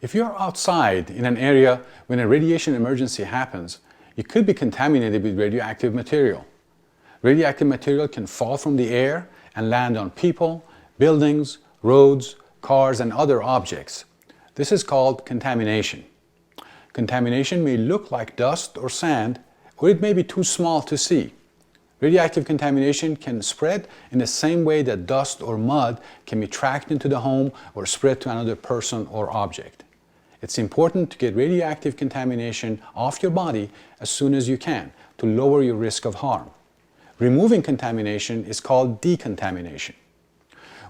If you're outside in an area when a radiation emergency happens, you could be contaminated with radioactive material. Radioactive material can fall from the air and land on people, buildings, roads, cars, and other objects. This is called contamination. Contamination may look like dust or sand, or it may be too small to see. Radioactive contamination can spread in the same way that dust or mud can be tracked into the home or spread to another person or object. It's important to get radioactive contamination off your body as soon as you can to lower your risk of harm. Removing contamination is called decontamination.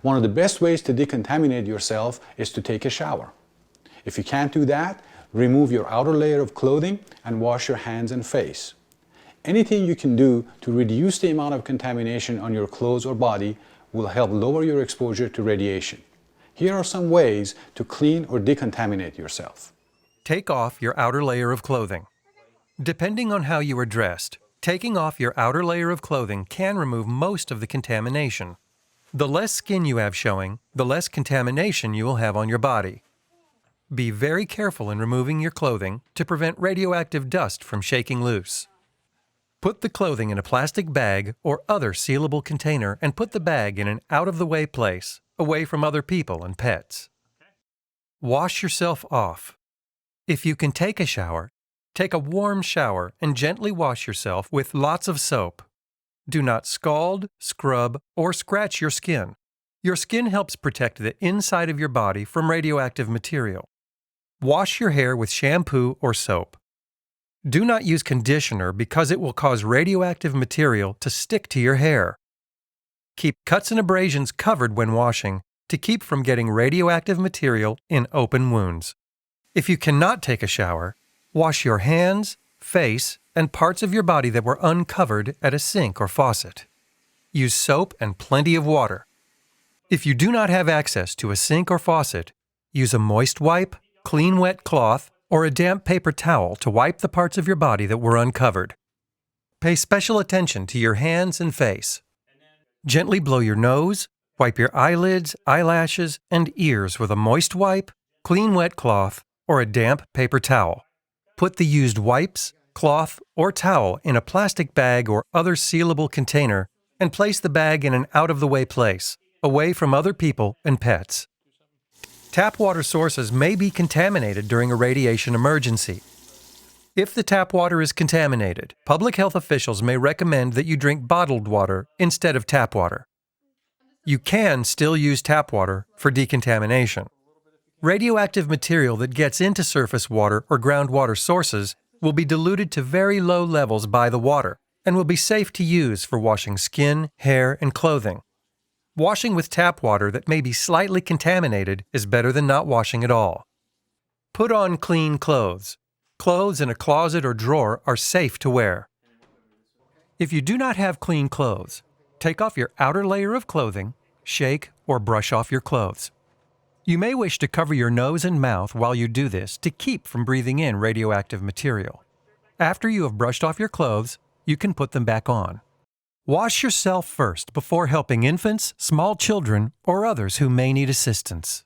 One of the best ways to decontaminate yourself is to take a shower. If you can't do that, remove your outer layer of clothing and wash your hands and face. Anything you can do to reduce the amount of contamination on your clothes or body will help lower your exposure to radiation. Here are some ways to clean or decontaminate yourself. Take off your outer layer of clothing. Depending on how you are dressed, taking off your outer layer of clothing can remove most of the contamination. The less skin you have showing, the less contamination you will have on your body. Be very careful in removing your clothing to prevent radioactive dust from shaking loose. Put the clothing in a plastic bag or other sealable container and put the bag in an out-of-the-way place, away from other people and pets. Wash yourself off. If you can take a shower, take a warm shower and gently wash yourself with lots of soap. Do not scald, scrub, or scratch your skin. Your skin helps protect the inside of your body from radioactive material. Wash your hair with shampoo or soap. Do not use conditioner because it will cause radioactive material to stick to your hair. Keep cuts and abrasions covered when washing to keep from getting radioactive material in open wounds. If you cannot take a shower, wash your hands, face, and parts of your body that were uncovered at a sink or faucet. Use soap and plenty of water. If you do not have access to a sink or faucet, use a moist wipe, clean wet cloth, or a damp paper towel to wipe the parts of your body that were uncovered. Pay special attention to your hands and face. Gently blow your nose, wipe your eyelids, eyelashes, and ears with a moist wipe, clean wet cloth, or a damp paper towel. Put the used wipes, cloth, or towel in a plastic bag or other sealable container and place the bag in an out-of-the-way place, away from other people and pets. Tap water sources may be contaminated during a radiation emergency. If the tap water is contaminated, public health officials may recommend that you drink bottled water instead of tap water. You can still use tap water for decontamination. Radioactive material that gets into surface water or groundwater sources will be diluted to very low levels by the water and will be safe to use for washing skin, hair, and clothing. Washing with tap water that may be slightly contaminated is better than not washing at all. Put on clean clothes. Clothes in a closet or drawer are safe to wear. If you do not have clean clothes, take off your outer layer of clothing, shake or brush off your clothes. You may wish to cover your nose and mouth while you do this to keep from breathing in radioactive material. After you have brushed off your clothes, you can put them back on. Wash yourself first before helping infants, small children, or others who may need assistance.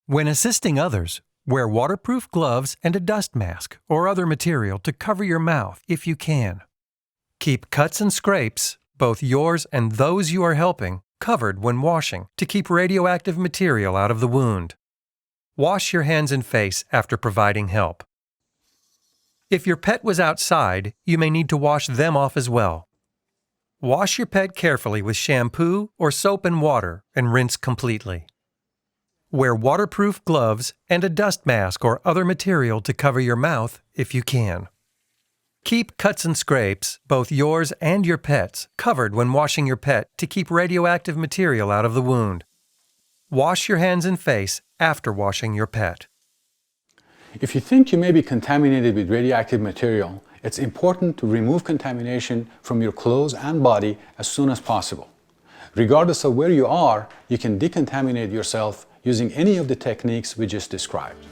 When assisting others, wear waterproof gloves and a dust mask or other material to cover your mouth if you can. Keep cuts and scrapes, both yours and those you are helping, covered when washing to keep radioactive material out of the wound. Wash your hands and face after providing help. If your pet was outside, you may need to wash them off as well. Wash your pet carefully with shampoo or soap and water and rinse completely. Wear waterproof gloves and a dust mask or other material to cover your mouth if you can. Keep cuts and scrapes, both yours and your pet's, covered when washing your pet to keep radioactive material out of the wound. Wash your hands and face after washing your pet. If you think you may be contaminated with radioactive material, it's important to remove contamination from your clothes and body as soon as possible. Regardless of where you are, you can decontaminate yourself using any of the techniques we just described.